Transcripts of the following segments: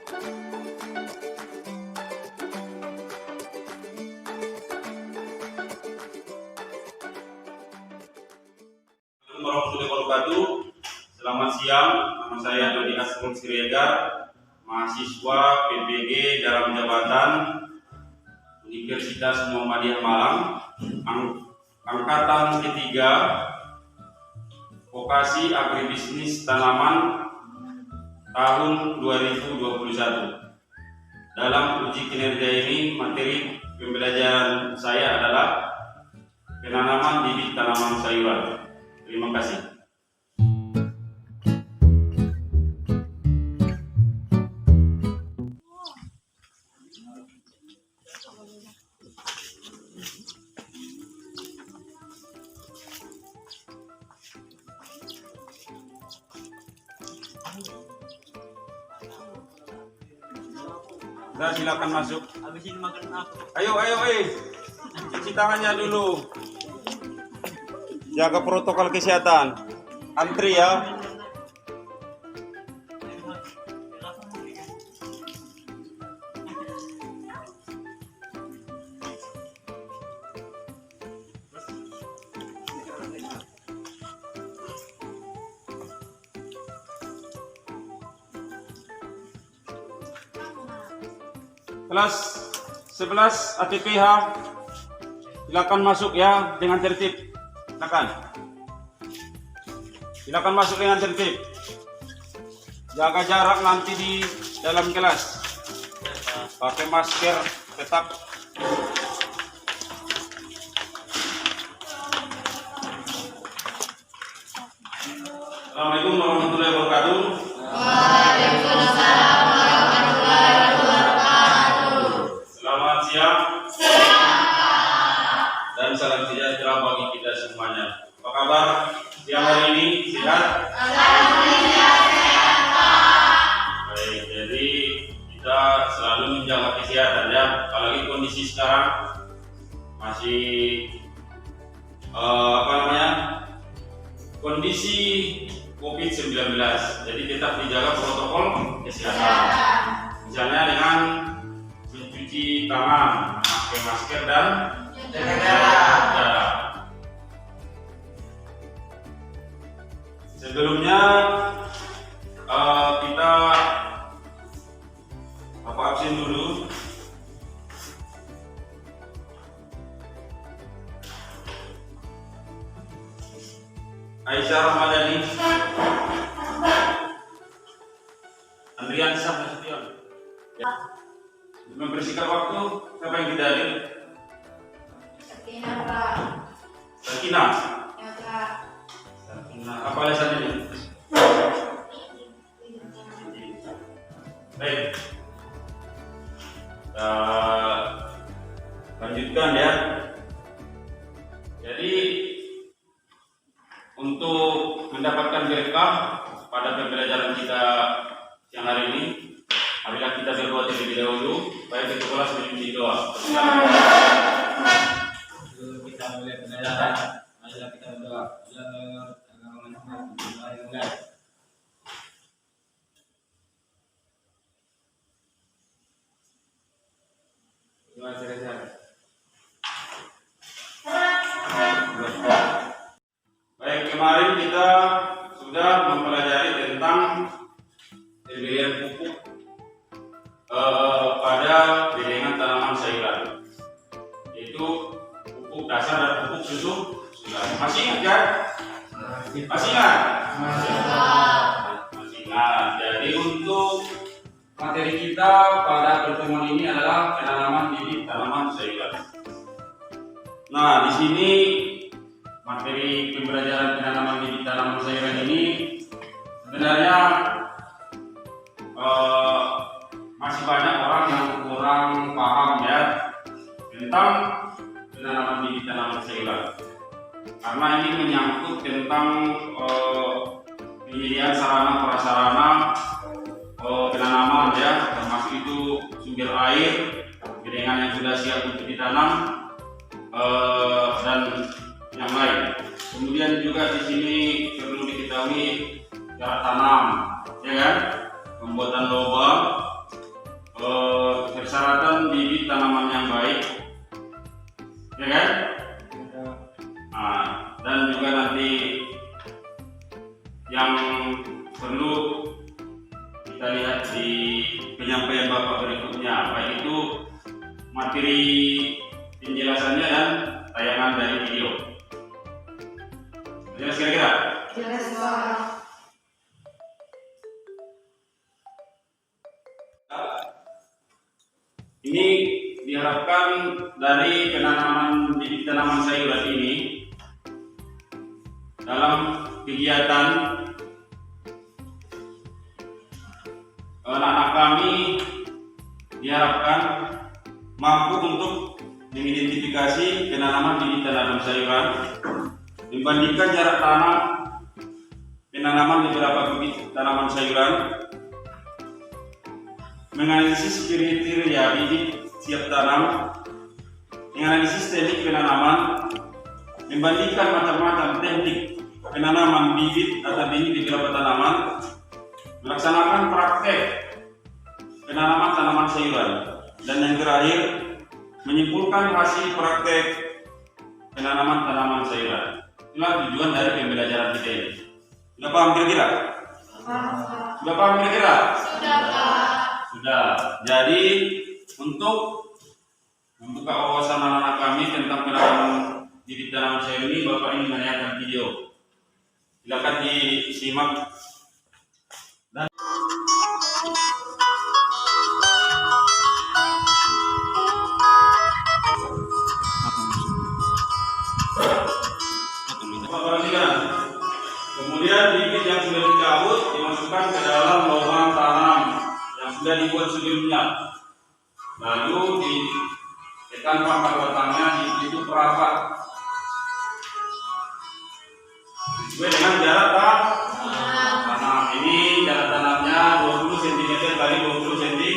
Warahmatullahi wabarakatuh. Selamat siang, nama saya Dodi Asrul Siregar, mahasiswa PPG dalam jabatan Universitas Muhammadiyah Malang, angkatan ketiga, vokasi agribisnis tanaman tahun 2021. Dalam uji kinerja ini, materi pembelajaran saya adalah penanaman bibit tanaman sayuran. Terima kasih. Nah, silakan masuk. Habisin makan aku. Ayo, cuci tangannya dulu. Jaga protokol kesehatan. Antri ya. Kelas 11 ATPH, silakan masuk ya dengan tertib. Silakan masuk dengan tertib. Jaga jarak nanti di dalam kelas. Pakai masker tetap. Assalamualaikum warahmatullahi wabarakatuh. Waalaikumsalam warahmatullahi wabarakatuh. Selamat siang. Dan salam sejahtera bagi kita semuanya. Apa kabar siang hari ini? Sehat? Alhamdulillah sehat, Pak. Baik, jadi kita selalu menjaga kesehatan ya. Apalagi kondisi sekarang masih kondisi COVID-19. Jadi tetap dijaga protokol kesehatan. Misalnya dengan mencuci tangan, memakai masker dan jarak. Sebelumnya kita absen dulu. Aisyah Ramadhani, Andrian Nasution. Ya. Membersihkan waktu, siapa yang tidak hadir? Sakina, Pak. Sakina. Ya, Pak. Sakina, apa alasannya ini? Baik. Kita lanjutkan ya. Jadi untuk mendapatkan berkah pada pembelajaran kita siang hari ini, marilah kita berdoa terlebih dahulu. Baik, kita kelas menyuci doa. Sebelum kita mulai pembelajaran, marilah kita berdoa. Baik, kemarin kita sudah mempelajari tentang pemberian pupuk pada bedengan tanaman sayuran, yaitu pupuk dasar dan pupuk susu. Masih ingat kan? Masih ingat? Masih ingat. Jadi untuk materi kita pada pertemuan ini adalah penanaman bibit tanaman sayuran. Nah, di sini materi pembelajaran penanaman bibit tanaman sayuran ini sebenarnya masih banyak orang yang kurang paham ya tentang penanaman bibit tanaman sayuran, karena ini menyangkut tentang penyediaan sarana prasarana penanaman ya, termasuk itu sumber air, bedengan yang sudah siap untuk ditanam, dan yang lain. Kemudian juga di sini perlu diketahui cara tanam, ya kan? Pembuatan lubang, kita lihat di penyampaian Bapak berikutnya, baik itu materi penjelasannya dan tayangan dari video. Jelas kira-kira? Jelas, Pak. Ini diharapkan dari penanaman bibit tanaman sayuran ini dalam kegiatan anak-anak kami diharapkan mampu untuk mengidentifikasi penanaman bibit tanaman sayuran, membandingkan jarak tanam penanaman beberapa bibit tanaman sayuran, menganalisis kriteria bibit siap tanam, menganalisis teknik penanaman, membandingkan macam-macam teknik penanaman bibit atau benih di beberapa tanaman, melaksanakan praktek penanaman tanaman sayuran, dan yang terakhir menyimpulkan hasil praktek penanaman tanaman sayuran. Itulah tujuan dari pembelajaran kita ini. Sudah paham kira-kira? Sudah paham kira-kira? Sudah, Pak. Sudah. Jadi untuk membuka wawasan anak-anak kami tentang penanaman bibit tanaman sayur ini, Bapak ingin menayangkan video. Silakan disimak. Dan Bapak perhatikan. Kemudian bibit yang sudah dicabut dimasukkan ke dalam lubang tanam yang sudah dibuat sebelumnya. Lalu ditekan pangkal batangnya, ditutup rapat sesuai dengan jarak tanam. Ini jarak tanamnya 20 cm kali 20 cm.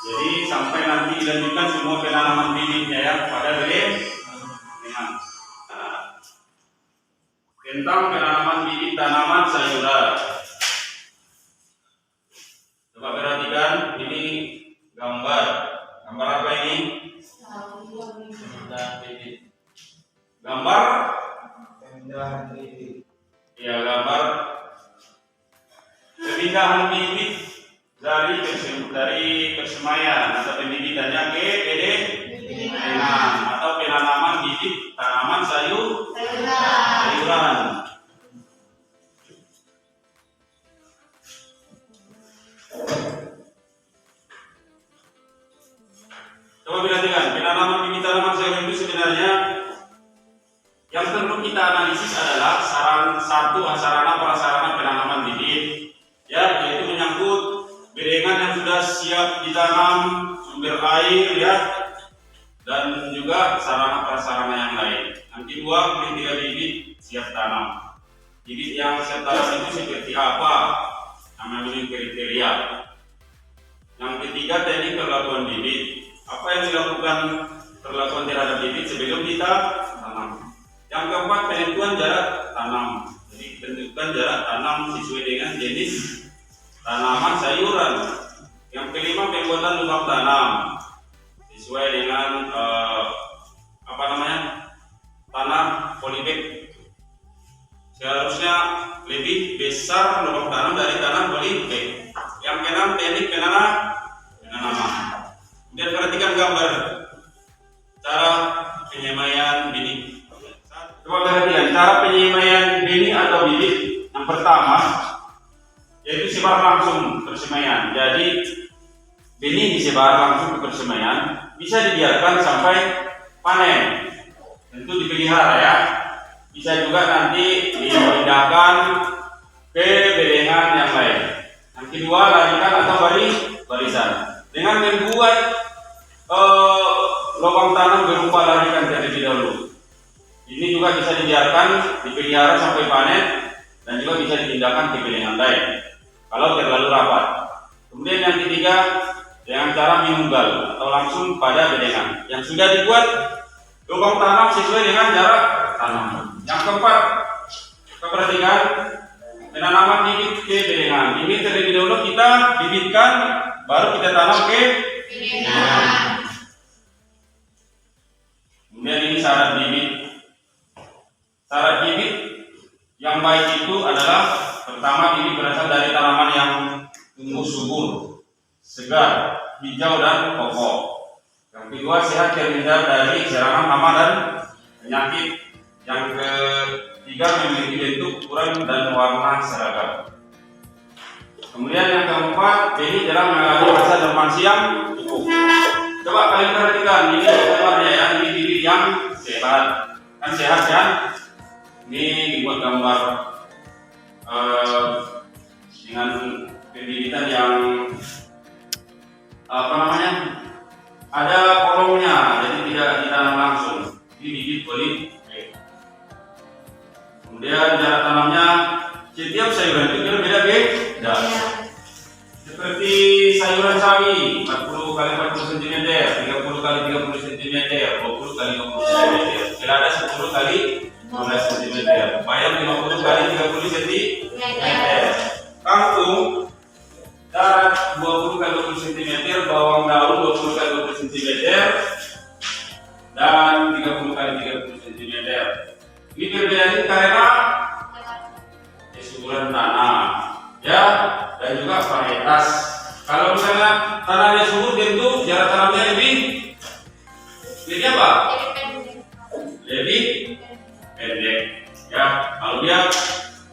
Jadi sampai nanti dilanjutkan semua penanaman bibitnya ya pada bedengan. Tentang penanaman bibit tanaman sayuran. Coba perhatikan, ini gambar. Gambar apa ini? Gambar? Ya, gambar pemindahan bibit dari persemaian atau pembibitannya ke bedengan atau penanaman bibit tanaman sayuran. Coba perhatikan, penanaman bibit tanaman sayuran itu sebenarnya yang perlu kita analisis adalah sarana prasarana penanaman bibit, ya, yaitu menyangkut bedengan yang sudah siap ditanam, sumber air, ya, dan juga sarana prasarana yang lain. Yang kedua, kriteria bibit siap tanam. Bibit yang siap tanam itu seperti apa? Namanya kriteria. Yang ketiga, teknik perlakuan bibit. Apa yang dilakukan perlakuan terhadap bibit sebelum kita tanam. Yang keempat, penentuan jarak tanam. Jadi tentukan jarak tanam sesuai dengan jenis tanaman sayuran. Yang kelima, pembuatan lubang tanam sesuai dengan tanah polybag. Seharusnya lebih besar lubang tanam dari tanah polybag. Yang keenam, teknik penanaman. Kemudian perhatikan gambar cara penyemaian benih. Coba perhatikan cara penyemaian benih atau bibit. Yang pertama yaitu sebar langsung persemaian. Jadi benih disebar langsung ke persemaian, bisa dibiarkan sampai panen. Tentu dipelihara ya. Bisa juga nanti dipindahkan ke bedengan yang lain. Yang kedua, larikan atau barisan. Dengan membuat lubang tanam berupa larikan terlebih dahulu. Ini juga bisa dibiarkan dipelihara sampai panen dan juga bisa dipindahkan ke bedengan lain kalau terlalu rapat. Kemudian yang ketiga, dengan cara menunggal atau langsung pada bedengan yang sudah dibuat lubang tanam sesuai dengan jarak tanam. Yang keempat, kita perhatikan penanaman bibit ke bedengan. Ini terlebih dahulu kita bibitkan, baru kita tanam ke bedengan. Kemudian ini syarat bibit. Syarat bibit yang baik itu adalah pertama ini berasal dari tanaman yang tumbuh subur, segar, hijau dan kokoh. Yang kedua sehat terhindar dari serangan hama dan penyakit. Yang ketiga memiliki bentuk, ukuran dan warna seragam. Kemudian yang keempat, ini dalam mengalami masa dormansi yang cukup. Coba kalian perhatikan, ini gambarnya ya, ini bibit yang sehat, kan sehat kan? Ini dibuat gambar dengan pembibitan yang apa namanya? Ada kolomnya, jadi tidak ditanam langsung. Ini bibit boleh. Kemudian cara tanamnya, setiap sayuran itu berbeda-beda. Seperti sayuran sawi 40 kali 40 cm, 30 kali 30 cm, 20 kali 20 cm. Bila ada 10 kali 12 cm, bayam 50 kali 30 cm. Kangkung darat 20 kali 20 cm, bawang daun 20 kali 20 cm, dan 30 kali 30 cm. Ini berbeda karena kesuburan tanah, ya, dan juga varietas. Kalau misalnya tanahnya subur, tentu jarak tanamnya lebih apa? Lebih pendek. Ya, kalau dia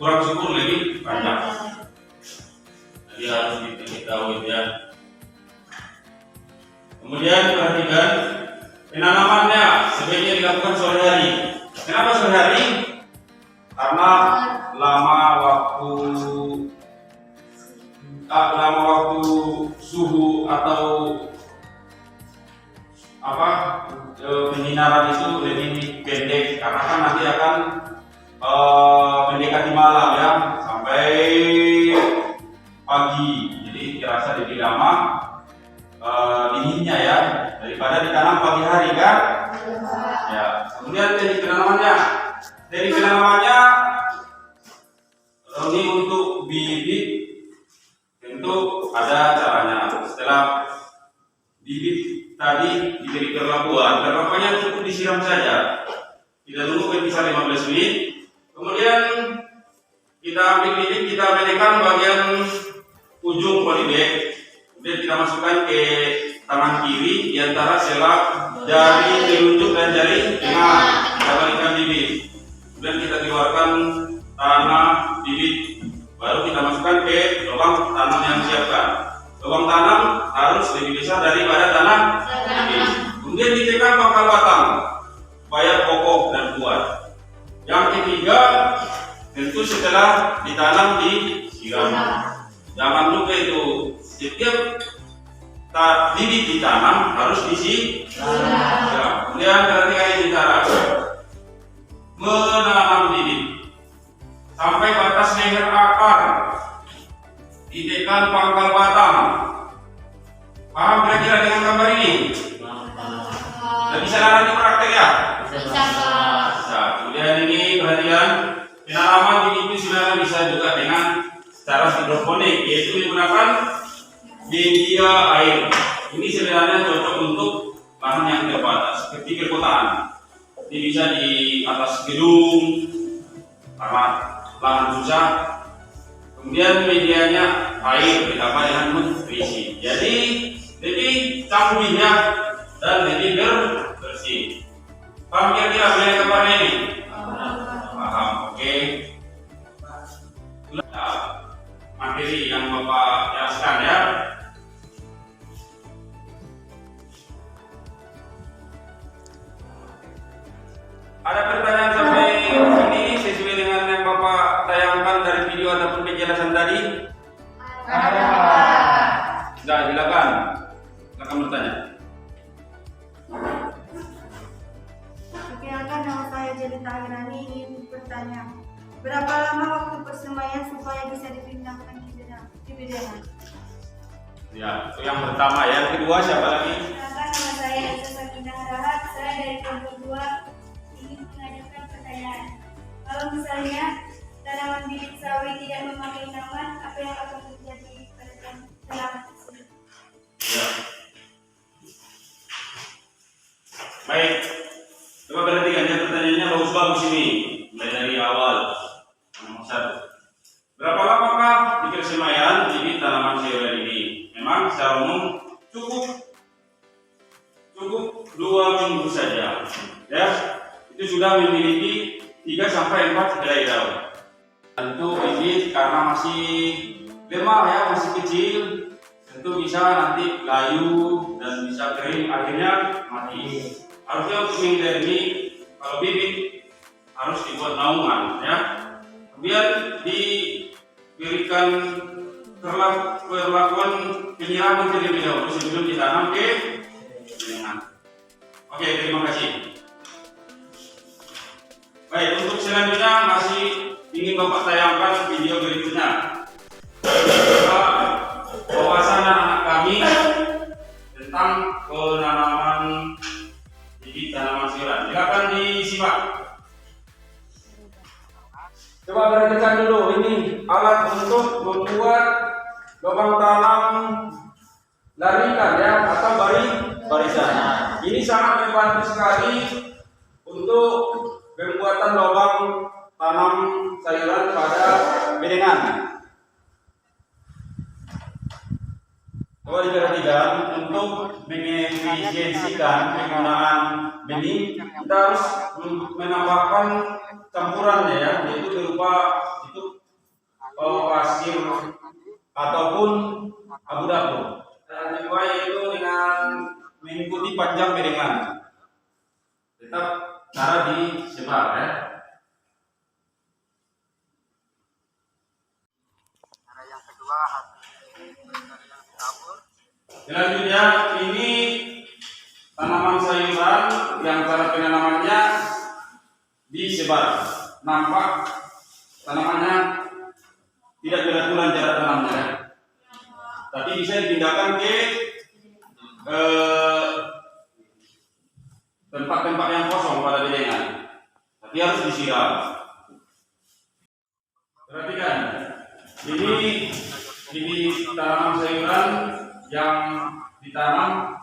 kurang subur lebih panjang. Jadi harus diketahui ya. Kemudian perhatikan penanamannya sebaiknya dilakukan sore hari. Kenapa sore hari? Karena lama waktu suhu atau penyinaran itu lebih pendek, karena kan nanti akan mendekati malam ya, sampai pagi. Jadi dirasa lebih lama dinginnya ya, daripada ditanam pagi hari kan. Ya, kemudian teknik penanamannya ini untuk bibit tentu ada caranya. Setelah bibit tadi diberi perlakuannya cukup disiram saja, tidak tunggu berkisar 15 menit. Kemudian kita ambil bibit, kita benekan bagian ujung polybag, kemudian kita masukkan ke tangan kiri di antara sela jari telunjuk dan jari tengah. Kita balikkan bibit, kemudian kita keluarkan tanah bibit, baru kita masukkan ke lubang tanam yang disiapkan. Lubang tanam harus lebih besar daripada tanah bibit. Kemudian ditekan pangkal batang supaya kokoh dan kuat. Yang ketiga, tentu setelah ditanam disiram. Jangan lupa itu, setiap bibit ditanam harus disiram. Ya. Kemudian perhatikan ini cara menanam bibit sampai batas leher akar, ditekan pangkal batang. Paham kira-kira dengan gambar ini? Tidak bisa nanti praktek ya? Nah, kemudian ini perhatian, penanaman bibit itu sebenarnya bisa juga dengan cara hidroponik, yaitu menggunakan media air. Ini sebenarnya cocok untuk lahan yang terbatas seperti perkotaan. Ini bisa di atas gedung karena lahan susah. Kemudian medianya air ditambah dengan nutrisi, jadi lebih canggihnya dan lebih bersih. Paham kira-kira mengenai gambarnya ini? Paham, oke. Materi yang Bapak jelaskan ya. Ada pertanyaan sampai ini sesuai dengan yang Bapak tayangkan dari video ataupun penjelasan tadi? Ada. Sudah, silakan. Silakan bertanya. Perkenalkan, nama saya Jelita Irani, ingin bertanya, berapa lama waktu persemaian supaya bisa dipindahkan di bedana? Ya, itu yang pertama. Yang kedua siapa lagi? Perkenalkan, nama saya Elsa Sakinah Rahat, saya dari kelompok 2, ingin mengajukan pertanyaan. Kalau misalnya tanaman bibit sawi tidak memakai tanaman, apa yang akan terjadi pada tanaman tersebut? Ya. Baik. Coba perhatikan ya, pertanyaannya bagus-bagus ini. Mulai dari awal. Nomor 1. Berapa lama lemah ya, masih kecil, tentu bisa nanti layu dan bisa kering, akhirnya mati. Harusnya untuk menghindari ini, kalau bibit harus dibuat naungan ya. Kemudian diberikan perlakuan penyiraman terlebih dahulu sebelum ditanam ke bedengan. Oke, terima kasih. Baik, untuk selanjutnya masih ingin Bapak tayangkan video berikutnya. Wawasan anak kami tentang penanaman bibit tanaman sayuran. Silakan disimak. Coba perhatikan dulu, ini alat untuk membuat lubang tanam larikan ya atau barisan. Ini sangat membantu sekali untuk pembuatan lubang tanam sayuran pada bedengan. Coba diperhatikan, untuk mengefisiensikan penggunaan benih kita harus menambahkan campurannya ya, yaitu berupa pasir ataupun abu dapur. Dan kedua yaitu dengan mengikuti panjang bedengan. Tetap cara disebar ya. Selanjutnya ini tanaman sayuran yang cara penanamannya disebar. Nampak tanamannya tidak beraturan jarak tanamnya, tapi bisa dipindahkan ke tempat-tempat yang kosong pada bedengan. Tapi harus disiram. Perhatikan, ini tanaman sayuran yang ditanam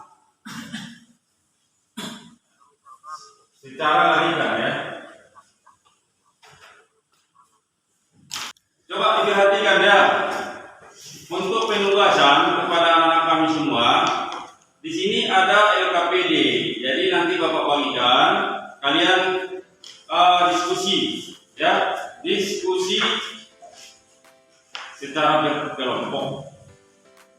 secara larikan ya. Coba diperhatikan ya. Untuk penugasan kepada anak-anak kami semua, di sini ada LKPD. Jadi nanti Bapak bagikan, kalian diskusi ya, diskusi secara berkelompok.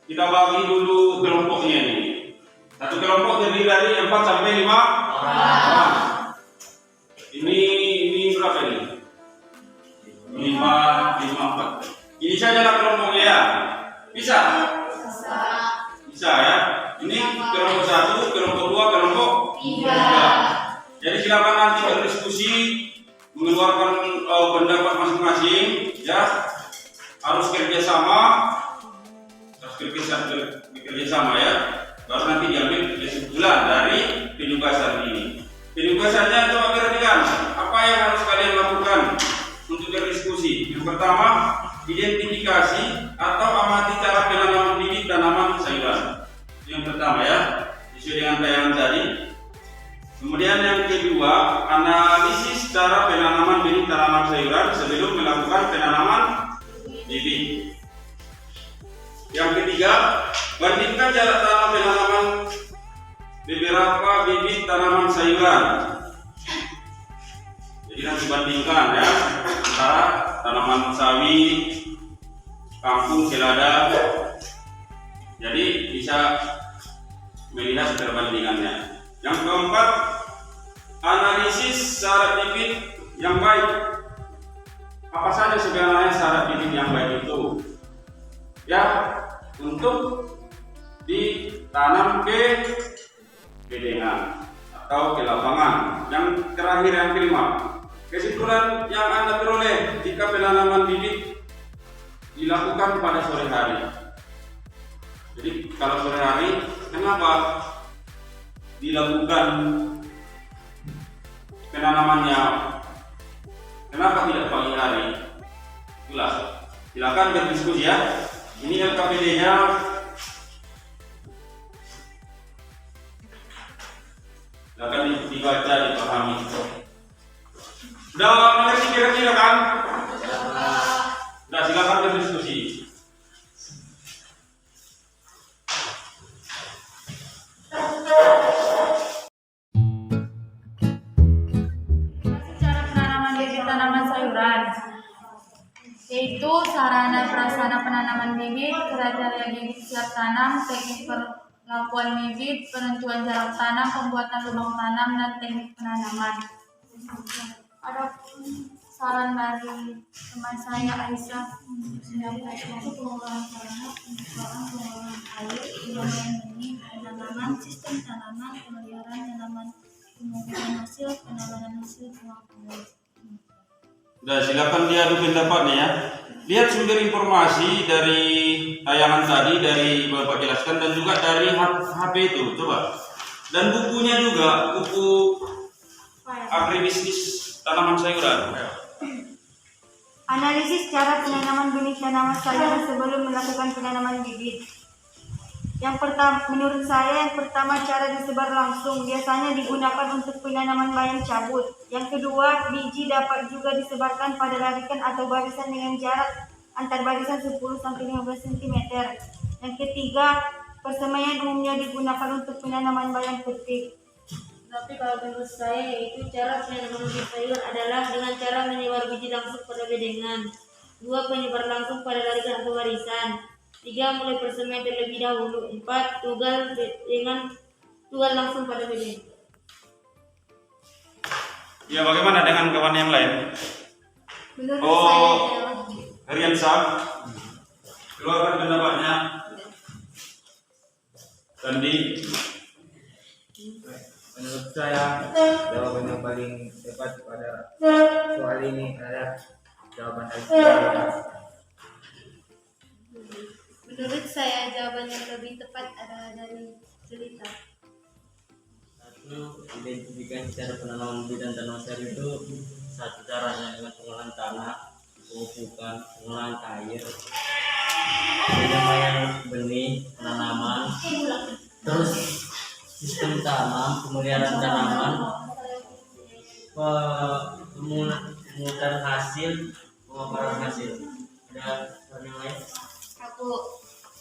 Kita bagi dulu kelompoknya ini. Satu kelompok terdiri dari 4 sampai 5 orang. Ini berapa ini? 5, 4. Ini sajalah kelompoknya ya. Bisa? Bisa ya. Ini kelompok 1, kelompok 2, kelompok 3. Jadi silakan nanti berdiskusi, mengeluarkan pendapat masing-masing ya. Harus kerjasama ya, baru nanti diambil kesimpulan dari penugasan ini. Penugasannya coba perhatikan apa yang harus kalian lakukan untuk berdiskusi. Yang pertama, identifikasi atau amati cara penanaman bibit tanaman sayuran. Yang pertama ya, sesuai dengan tayangan tadi. Kemudian yang kedua, analisis cara penanaman bibit tanaman sayuran sebelum melakukan penanaman bibit. Yang ketiga, bandingkan jarak tanam penanaman beberapa bibit tanaman sayuran. Jadi nanti bandingkan ya antara tanaman sawi, kangkung, selada. Jadi bisa melihat perbandingannya. Yang keempat, analisis syarat bibit yang baik. Apa saja sebenarnya syarat bibit yang baik itu? Ya, untuk ditanam ke bedengan atau ke lapangan. Yang terakhir, yang kelima, kesimpulan yang Anda peroleh jika penanaman bibit dilakukan pada sore hari. Jadi kalau sore hari, kenapa dilakukan penanamannya? Kenapa tidak pagi hari? Itulah, silakan berdiskusi ya. Ini LKPD-nya. Silakan dibaca, dipahami. Sudah mengerti kira-kira kan? Sudah, silakan berdiskusi. Cara penanaman bibit tanaman sayuran. Oke, yaitu sarana prasarana penanaman bibit, kriteria bibit siap tanam, teknik perlakuan bibit, penentuan jarak tanam, pembuatan lubang tanam, dan teknik penanaman. Ada saran dari teman saya Aisyah. Pengelolaan tanah, pengelolaan air, penanaman benih, penanaman sistem tanaman, pemeliharaan tanaman, pemupukan hasil, penanaman hasil, pengakuan. Udah, silakan diadu pendapatnya ya. Lihat sumber informasi dari tayangan tadi, dari Bapak jelaskan, dan juga dari HP itu, coba. Dan bukunya juga, buku agribisnis tanaman sayuran. Analisis cara penanaman benih tanaman sayuran sebelum melakukan penanaman bibit. Yang pertama, menurut saya yang pertama cara disebar langsung biasanya digunakan untuk penanaman bayam cabut. Yang kedua, biji dapat juga disebarkan pada larikan atau barisan dengan jarak antar barisan 10-15 cm. Yang ketiga, persemaian umumnya digunakan untuk penanaman bayam petik. Tapi kalau menurut saya yaitu cara penanaman bibit sayur adalah dengan cara menyebar biji langsung pada bedengan. 2. Penyebar langsung pada larikan atau barisan. 3. Mulai persemaian terlebih dahulu. 4. Tugal langsung pada bedengan. Ya, bagaimana dengan kawan yang lain? Menurut saya Harian Sam, keluarkan pendapatnya. Sandi. Menurut saya jawaban yang paling tepat pada soal ini adalah jawaban Aisyah. Menurut saya jawaban yang lebih tepat adalah dari cerita. 1. Identifikasi cara penanaman bibit dan tanaman sayur itu. 1. Caranya dengan pengolahan tanah, pemupukan, pengolahan air, penyampaian benih, penanaman, terus sistem tanam, pemeliharaan tanaman, pemungutan hasil, pemaparan hasil. Ada soal yang lain? Aku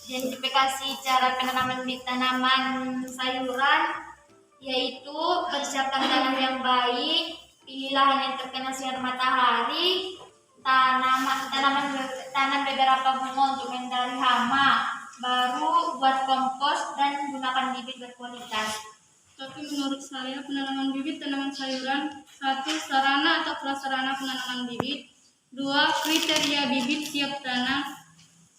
identifikasi cara penanaman bibit tanaman sayuran yaitu persiapkan tanah yang baik, pilih lahan yang terkena sinar matahari, tanam beberapa bunga untuk menghindari hama, baru buat kompos dan gunakan bibit berkualitas. Tapi menurut saya penanaman bibit tanaman sayuran 1. Sarana atau prasarana penanaman bibit. 2. Kriteria bibit siap tanam.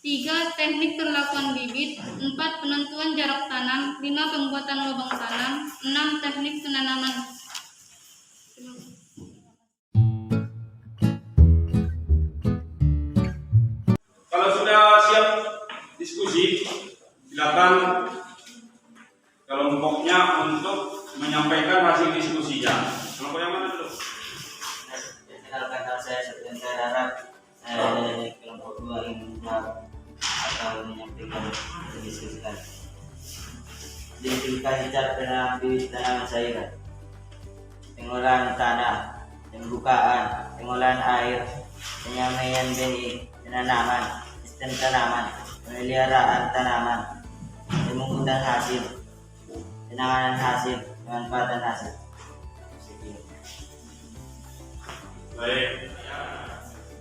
3. Teknik perlakuan bibit. 4. Penentuan jarak tanam. 5. Pembuatan lubang tanam. 6. Teknik penanaman. Kalau sudah siap diskusi, silakan kelompoknya untuk menyampaikan hasil diskusinya. Kelompok yang mana dulu? Kalau saya seperti yang saya harap, saya dari kelompok 2 ingin menjawab atau menyampaikan diskusikan. Identifikasi cara penanaman bibit tanaman sayuran, pengolahan tanah, pembukaan, pengolahan air, penyampaian benih, penanaman, sistem tanaman, pemeliharaan tanaman, pemungutan hasil, penanganan hasil, pemanfaatan hasil. Baik.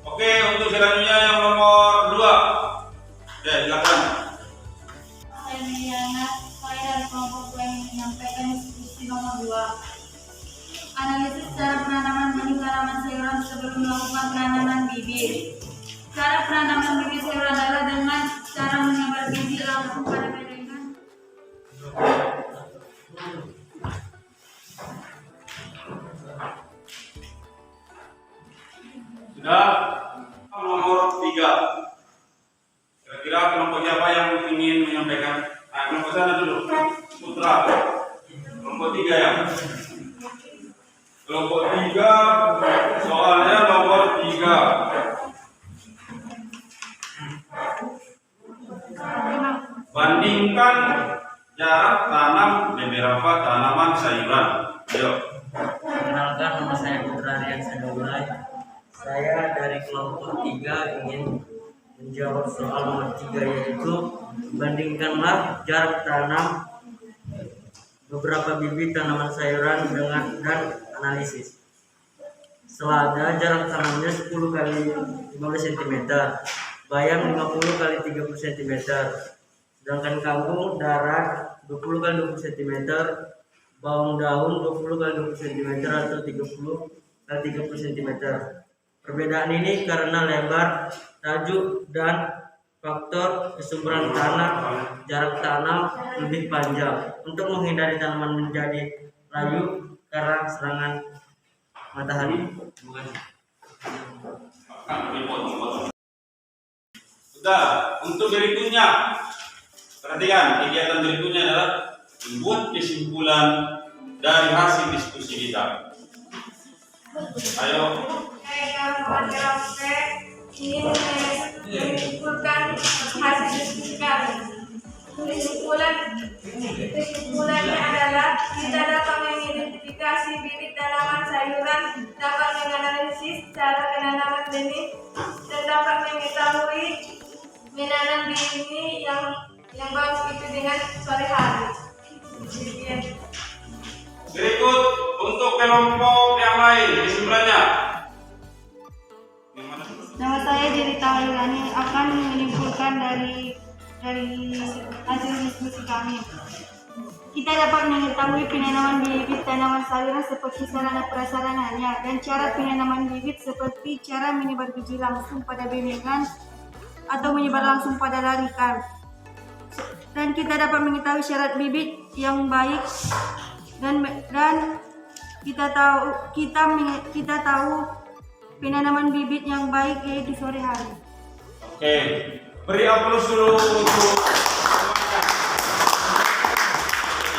Oke, untuk selanjutnya yang nomor 2. Ya, silakan. Saya Meliana, saya dari kelompok 2 yang menyampaikan diskusi nomor 2. Analisis cara penanaman benih tanaman sayuran sebelum melakukan penanaman bibit. Cara penanaman bibit sayuran adalah dengan cara menyebar biji langsung pada bedengan. Sudah. Nomor 3. Kira-kira kelompok siapa yang ingin menyampaikan? Nah, kelompok sana dulu. Putra. Kelompok 3 ya. Kelompok 3, soalnya nomor 3. Bandingkan jarak tanam beberapa tanaman sayuran. Ayo. Perkenalkan, nama saya Putra Rian Sanulai. Saya dari kelompok 3 ingin menjawab soal nomor 3, yaitu bandingkanlah jarak tanam beberapa bibit tanaman sayuran dengan dan analisis. 1. Selada jarak tanamnya 10 kali 15 cm, bayam 50 kali 30 cm, sedangkan kangkung darat 20 kali 20 cm, bawang daun 20 kali 20 cm atau 30 kali 30 cm. Perbedaan ini karena lebar, tajuk, dan faktor kesuburan tanah, jarak tanam lebih panjang untuk menghindari tanaman menjadi layu karena serangan matahari. Sudah, untuk berikutnya, perhatikan kegiatan berikutnya adalah membuat kesimpulan dari hasil diskusi kita. Ayo. Ini menyimpulkan hasil diskusi kami. Kesimpulannya adalah kita dapat mengidentifikasi bibit tanaman sayuran, dapat menganalisis cara penanaman benih, dan dapat mengetahui menanam benih yang bagus itu dengan sore hari. Berikut untuk kelompok yang lain kesimpulannya. Nama saya Jerita Wahyulani akan menyimpulkan dari hasil diskusi kami. Kita dapat mengetahui penanaman bibit tanaman sayuran seperti sarana prasarananya dan cara penanaman bibit seperti cara menyebar biji langsung pada bedengan atau menyebar langsung pada larikan. Dan kita dapat mengetahui syarat bibit yang baik dan kita tahu penanaman bibit yang baik yaitu sore hari. Oke, beri aplaus dulu untuk.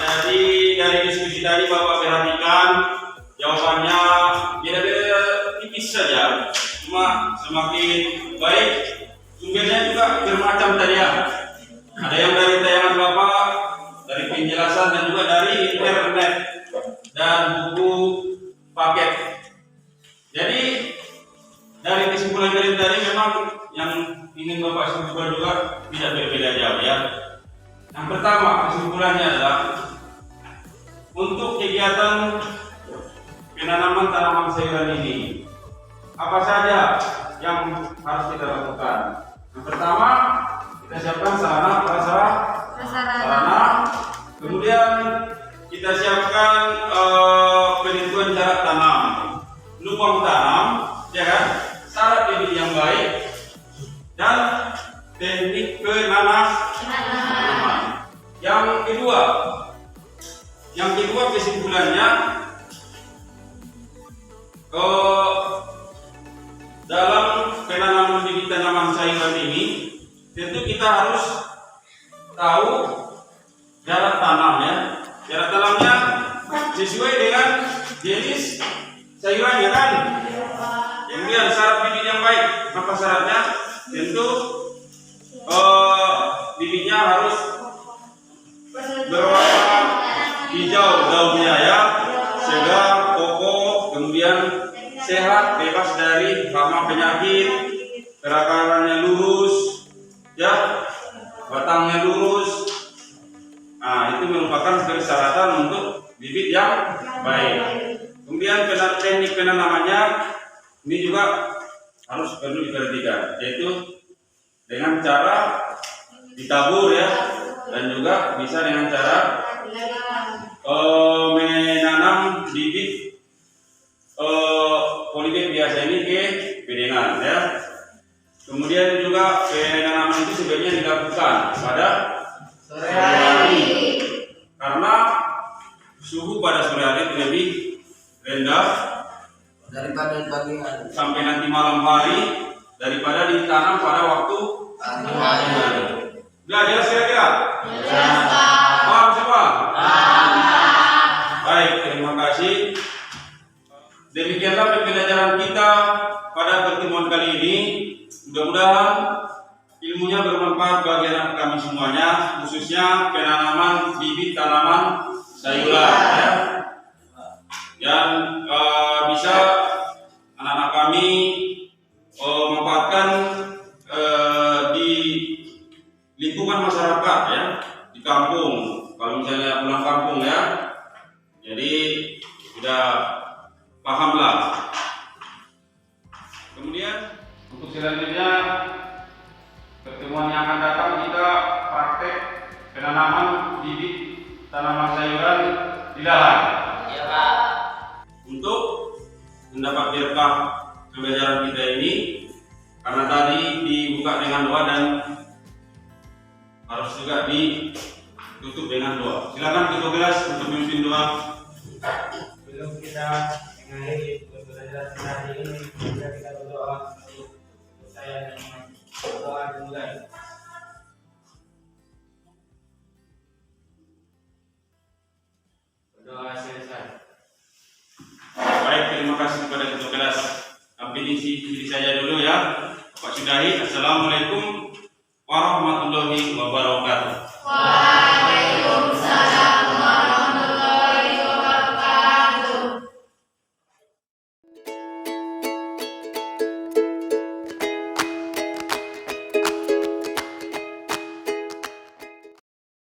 Jadi dari diskusi tadi Bapak perhatikan jawabannya beda-beda tipis saja, cuma semakin baik sumbernya juga bermacam tadi ya. Ada yang dari tayangan Bapak, dari penjelasan dan juga dari internet dan buku paket. Jadi dari kesimpulan dari tadi memang yang ingin Bapak simpulkan juga tidak berbeda jauh ya. Yang pertama kesimpulannya adalah untuk kegiatan penanaman tanaman sayuran ini apa saja yang harus kita lakukan? Yang pertama kita siapkan sarana prasarana, kemudian kita siapkan penentuan jarak tanam, lubang tanam, ya kan? Syarat bibit yang baik dan teknik penanaman. Yang kedua kesimpulannya dalam penanaman bibit tanaman sayuran ini tentu kita harus tahu jarak tanam ya. Jarak tanamnya sesuai dengan jenis sayurannya kan. Kemudian syarat bibit yang baik, apa syaratnya? Tentu bibitnya harus berwarna hijau daunnya ya, segar, kokoh, kemudian sehat, bebas dari hama penyakit, akarnya lurus, ya, batangnya lurus. Nah, itu merupakan persyaratan untuk bibit yang baik. Kemudian teknik penanamannya ini juga harus perlu diperhatikan, yaitu dengan cara ditabur ya, dan juga bisa dengan cara menanam bibit polybag biasa ini ke bedengan ya. Kemudian juga penanaman itu sebaiknya dilakukan pada sore hari karena suhu pada sore hari lebih rendah daripada pagi hari sampai nanti malam hari daripada ditanam pada waktu pagi hari. Udah jelas kira-kira? Paham semua? Baik, terima kasih. Demikianlah pembelajaran kita pada pertemuan kali ini. Mudah-mudahan ilmunya bermanfaat bagi anak kami semuanya, khususnya penanaman bibit tanaman sayuran ya. Dan bisa anak-anak kami memanfaatkan di lingkungan masyarakat ya, di kampung. Kalau misalnya pulang kampung ya, jadi sudah pahamlah selanjutnya pertemuan yang akan datang kita praktek penanaman bibit tanaman sayuran di lahan. Iya Pak. Untuk mendapat berkah pembelajaran kita ini, karena tadi dibuka dengan doa dan harus juga ditutup dengan doa. Silakan ketua kelas untuk memimpin doa. Sebelum kita mengakhiri pembelajaran kita hari ini, kita berdoa untuk saya dan doa dimulai. Doa selesai. Baik, terima kasih kepada ketua kelas. Tapi diri saja dulu ya. Pak sudahi. Assalamualaikum warahmatullahi wabarakatuh.